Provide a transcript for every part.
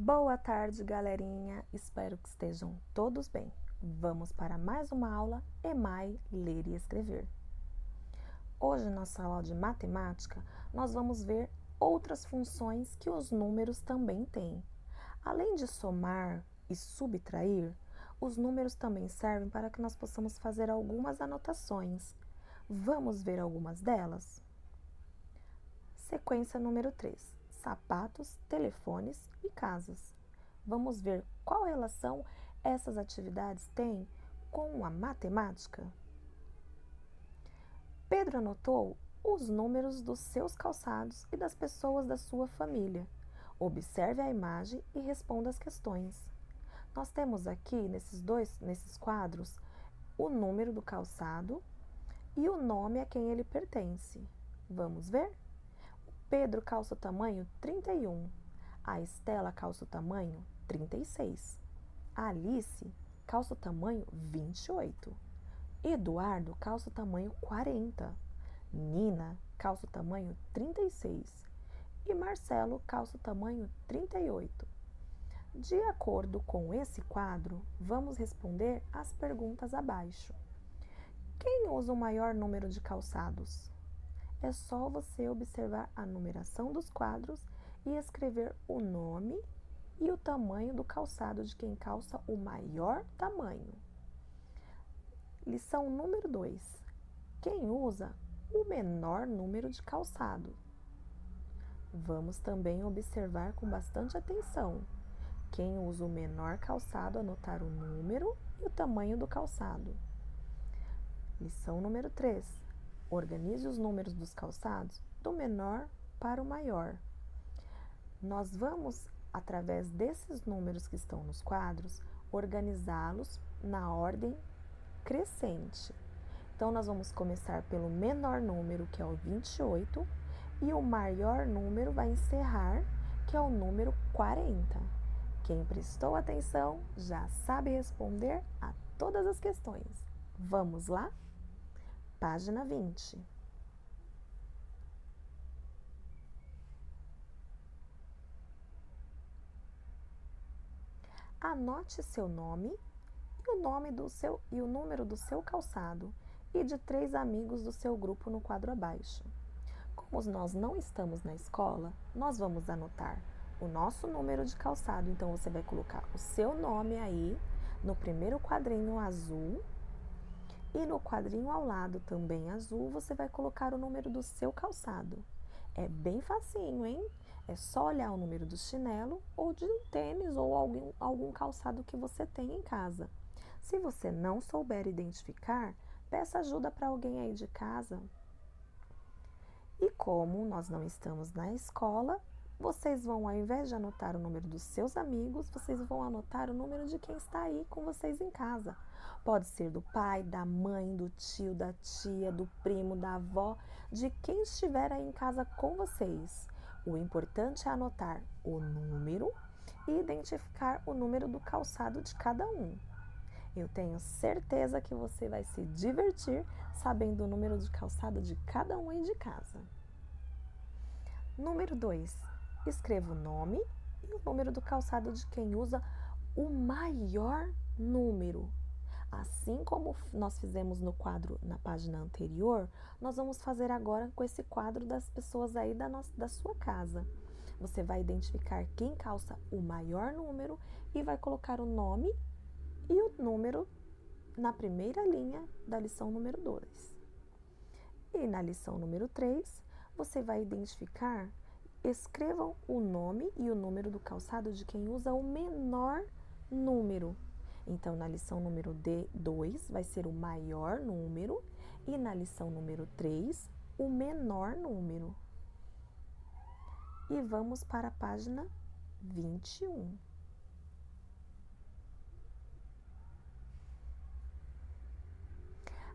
Boa tarde, galerinha. Espero que estejam todos bem. Vamos para mais uma aula EMAI Ler e Escrever. Hoje, na nossa aula de matemática, nós vamos ver outras funções que os números também têm. Além de somar e subtrair, os números também servem para que nós possamos fazer algumas anotações. Vamos ver algumas delas? Sequência número 3. Sapatos, telefones e casas. Vamos ver qual relação essas atividades têm com a matemática? Pedro anotou os números dos seus calçados e das pessoas da sua família. Observe a imagem e responda as questões. Nós temos aqui, nesses quadros, o número do calçado e o nome a quem ele pertence. Vamos ver? Pedro calça o tamanho 31. A Estela calça o tamanho 36. A Alice calça o tamanho 28. Eduardo calça o tamanho 40. Nina calça o tamanho 36. E Marcelo calça o tamanho 38. De acordo com esse quadro, vamos responder as perguntas abaixo. Quem usa o maior número de calçados? É só você observar a numeração dos quadros e escrever o nome e o tamanho do calçado de quem calça o maior tamanho. Lição número 2. Quem usa o menor número de calçado? Vamos também observar com bastante atenção. Quem usa o menor calçado, anotar o número e o tamanho do calçado. Lição número 3. Organize os números dos calçados do menor para o maior. Nós vamos, através desses números que estão nos quadros, organizá-los na ordem crescente. Então, nós vamos começar pelo menor número, que é o 28, e o maior número vai encerrar, que é o número 40. Quem prestou atenção já sabe responder a todas as questões. Vamos lá? Página 20. Anote seu nome e o número do seu calçado e de 3 amigos do seu grupo no quadro abaixo. Como nós não estamos na escola, nós vamos anotar o nosso número de calçado. Então, você vai colocar o seu nome aí no primeiro quadrinho azul e no quadrinho ao lado, também azul, você vai colocar o número do seu calçado. É bem facinho, hein? É só olhar o número do chinelo ou de um tênis ou algum calçado que você tem em casa. Se você não souber identificar, peça ajuda para alguém aí de casa. E como nós não estamos na escola, vocês vão, ao invés de anotar o número dos seus amigos, vocês vão anotar o número de quem está aí com vocês em casa. Pode ser do pai, da mãe, do tio, da tia, do primo, da avó, de quem estiver aí em casa com vocês. O importante é anotar o número e identificar o número do calçado de cada um. Eu tenho certeza que você vai se divertir sabendo o número de calçado de cada um aí de casa. Número 2. Escreva o nome e o número do calçado de quem usa o maior número. Assim como nós fizemos no quadro na página anterior, nós vamos fazer agora com esse quadro das pessoas aí da sua casa. Você vai identificar quem calça o maior número e vai colocar o nome e o número na primeira linha da lição número 2. E na lição número 3, você vai identificar, escrevam o nome e o número do calçado de quem usa o menor número. Então, na lição número 2 vai ser o maior número e na lição número 3, o menor número. E vamos para a página 21.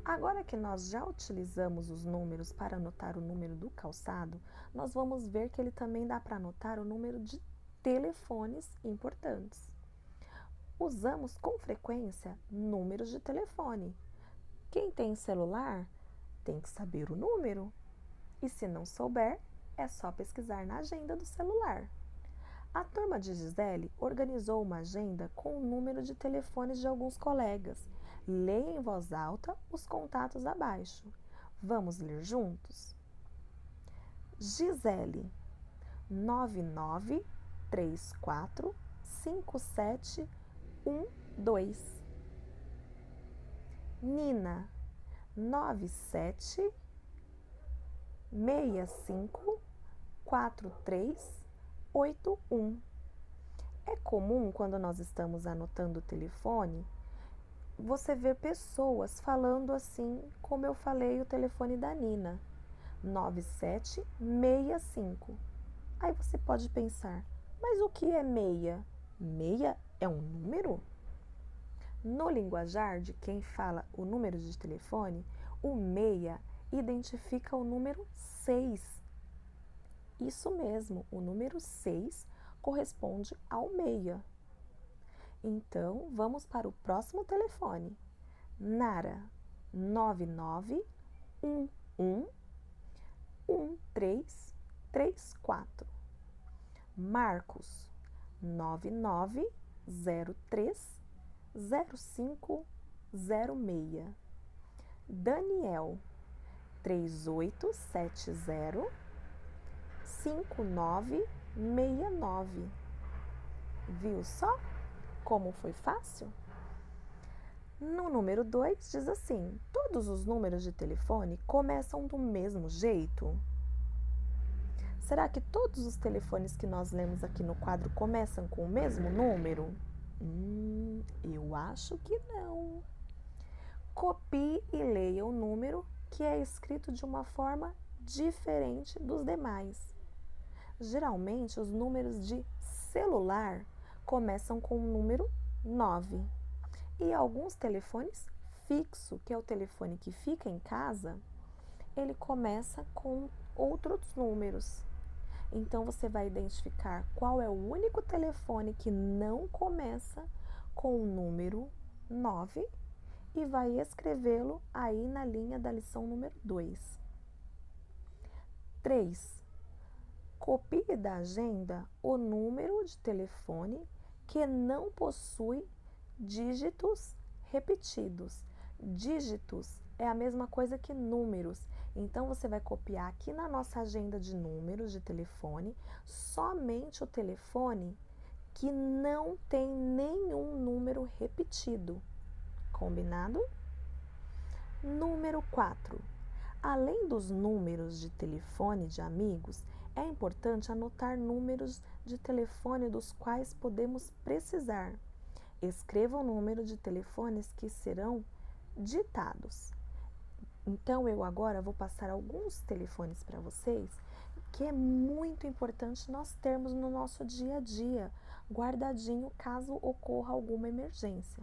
Agora que nós já utilizamos os números para anotar o número do calçado, nós vamos ver que ele também dá para anotar o número de telefones importantes. Usamos com frequência números de telefone. Quem tem celular tem que saber o número. E se não souber, é só pesquisar na agenda do celular. A turma de Gisele organizou uma agenda com o número de telefones de alguns colegas. Leia em voz alta os contatos abaixo. Vamos ler juntos? Gisele, 99345712. Nina, 97654381. É comum, quando nós estamos anotando o telefone, você ver pessoas falando assim, como eu falei o telefone da Nina, 9765. Aí você pode pensar, mas o que é meia? Meia é um número? No linguajar de quem fala o número de telefone, o meia identifica o número 6. Isso mesmo, o número 6 corresponde ao meia. Então, vamos para o próximo telefone. Nara, 99111334. Marcos, 99030506. Daniel, 38705969. Viu só como foi fácil? No número 2 diz assim: todos os números de telefone começam do mesmo jeito? Será que todos os telefones que nós lemos aqui no quadro começam com o mesmo número? Eu acho que não. Copie e leia o número que é escrito de uma forma diferente dos demais. Geralmente, os números de celular começam com o número 9. E alguns telefones fixo, que é o telefone que fica em casa, ele começa com outros números. Então, você vai identificar qual é o único telefone que não começa com o número 9 e vai escrevê-lo aí na linha da lição número 2. 3. Copie da agenda o número de telefone que não possui dígitos repetidos. Dígitos é a mesma coisa que números. Então, você vai copiar aqui na nossa agenda de números de telefone somente o telefone que não tem nenhum número repetido. Combinado? Número 4. Além dos números de telefone de amigos, é importante anotar números de telefone dos quais podemos precisar. Escreva o número de telefones que serão ditados. Então, eu agora vou passar alguns telefones para vocês que é muito importante nós termos no nosso dia a dia, guardadinho caso ocorra alguma emergência.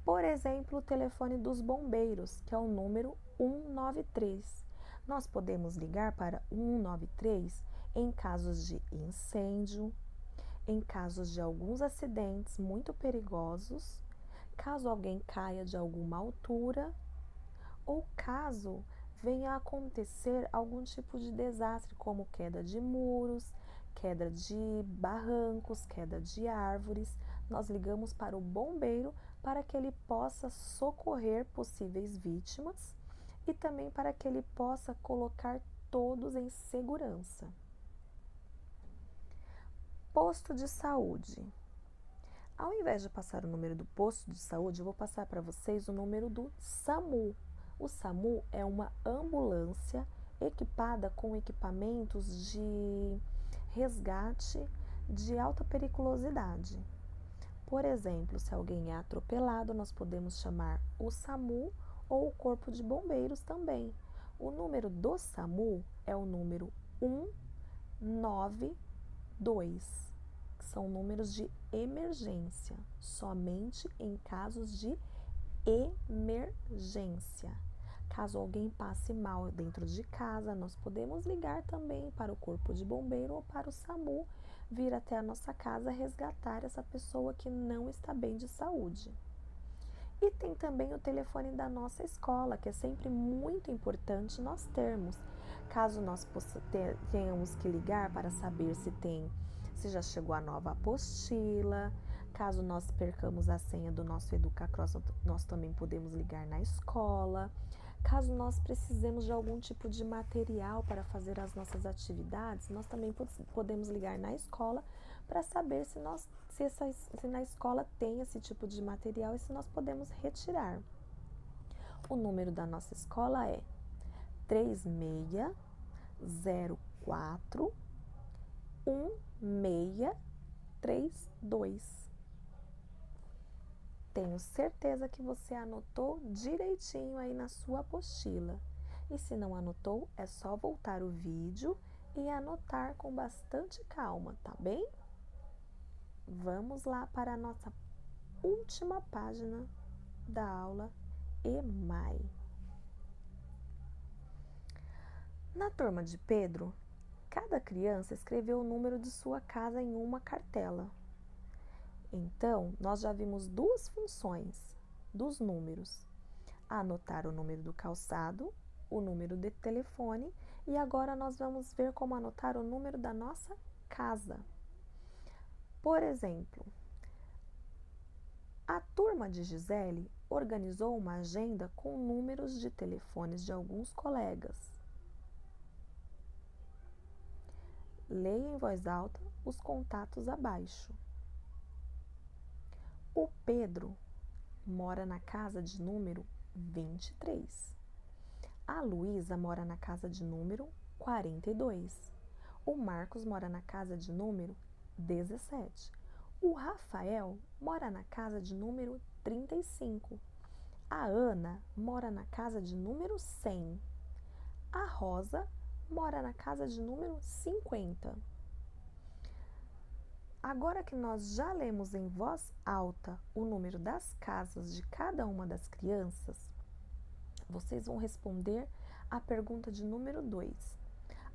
Por exemplo, o telefone dos bombeiros, que é o número 193. Nós podemos ligar para 193 em casos de incêndio, em casos de alguns acidentes muito perigosos, caso alguém caia de alguma altura ou caso venha a acontecer algum tipo de desastre, como queda de muros, queda de barrancos, queda de árvores. Nós ligamos para o bombeiro para que ele possa socorrer possíveis vítimas e também para que ele possa colocar todos em segurança. Posto de saúde. Ao invés de passar o número do posto de saúde, eu vou passar para vocês o número do SAMU. O SAMU é uma ambulância equipada com equipamentos de resgate de alta periculosidade. Por exemplo, se alguém é atropelado, nós podemos chamar o SAMU ou o Corpo de Bombeiros também. O número do SAMU é o número 192, que são números de emergência, somente em casos de emergência. Caso alguém passe mal dentro de casa, nós podemos ligar também para o Corpo de Bombeiro ou para o SAMU, vir até a nossa casa resgatar essa pessoa que não está bem de saúde. E tem também o telefone da nossa escola, que é sempre muito importante nós termos. Caso nós tenhamos que ligar para saber se já chegou a nova apostila. Caso nós percamos a senha do nosso Educacross, nós também podemos ligar na escola. Caso nós precisemos de algum tipo de material para fazer as nossas atividades, nós também podemos ligar na escola para saber se na escola tem esse tipo de material e se nós podemos retirar. O número da nossa escola é 3604 1632. Tenho certeza que você anotou direitinho aí na sua apostila. E se não anotou, é só voltar o vídeo e anotar com bastante calma, tá bem? Vamos lá para a nossa última página da aula EMAI. Na turma de Pedro, cada criança escreveu o número de sua casa em uma cartela. Então, nós já vimos duas funções dos números: anotar o número do calçado, o número de telefone, e agora nós vamos ver como anotar o número da nossa casa. Por exemplo, a turma de Gisele organizou uma agenda com números de telefones de alguns colegas. Leia em voz alta os contatos abaixo. O Pedro mora na casa de número 23. A Luísa mora na casa de número 42. O Marcos mora na casa de número 17. O Rafael mora na casa de número 35. A Ana mora na casa de número 100. A Rosa mora na casa de número 50. Agora que nós já lemos em voz alta o número das casas de cada uma das crianças, vocês vão responder a pergunta de número 2.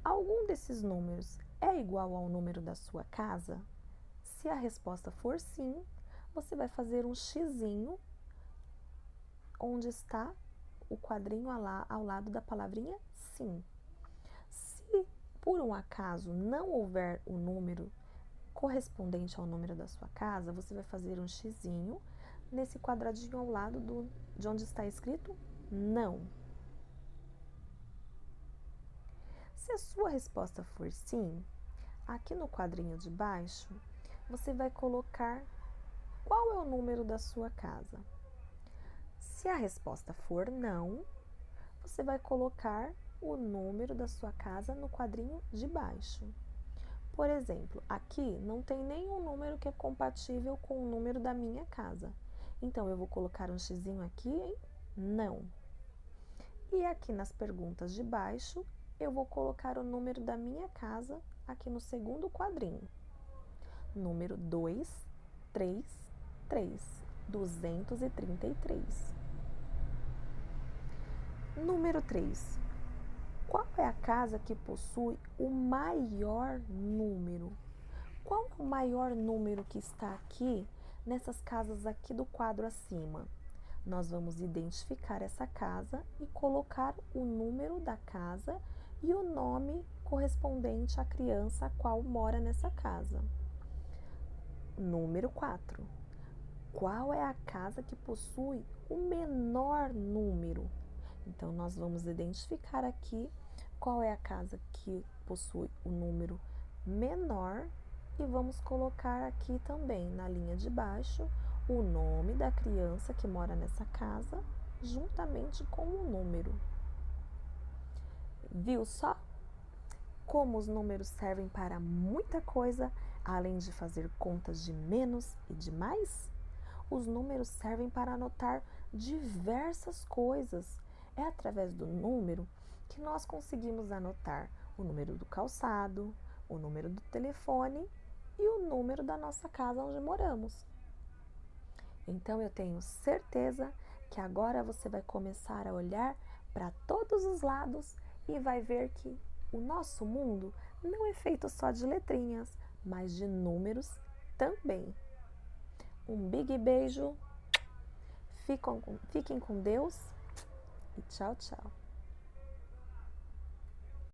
Algum desses números é igual ao número da sua casa? Se a resposta for sim, você vai fazer um xizinho onde está o quadrinho ao lado da palavrinha sim. Se por um acaso não houver o número correspondente ao número da sua casa, você vai fazer um xizinho nesse quadradinho ao lado de onde está escrito não. Se a sua resposta for sim, aqui no quadrinho de baixo, você vai colocar qual é o número da sua casa. Se a resposta for não, você vai colocar o número da sua casa no quadrinho de baixo. Por exemplo, aqui não tem nenhum número que é compatível com o número da minha casa. Então, eu vou colocar um xizinho aqui em não. E aqui nas perguntas de baixo, eu vou colocar o número da minha casa aqui no segundo quadrinho. Número 233, 233. Número 3. Qual é a casa que possui o maior número? Qual é o maior número que está aqui nessas casas aqui do quadro acima? Nós vamos identificar essa casa e colocar o número da casa e o nome correspondente à criança a qual mora nessa casa. Número 4. Qual é a casa que possui o menor número? Então, nós vamos identificar aqui qual é a casa que possui o número menor e vamos colocar aqui também na linha de baixo o nome da criança que mora nessa casa juntamente com o número. Viu só como os números servem para muita coisa, além de fazer contas de menos e de mais? Os números servem para anotar diversas coisas. É através do número que nós conseguimos anotar o número do calçado, o número do telefone e o número da nossa casa onde moramos. Então, eu tenho certeza que agora você vai começar a olhar para todos os lados e vai ver que o nosso mundo não é feito só de letrinhas, mas de números também. Um big beijo, fiquem com Deus e tchau, tchau.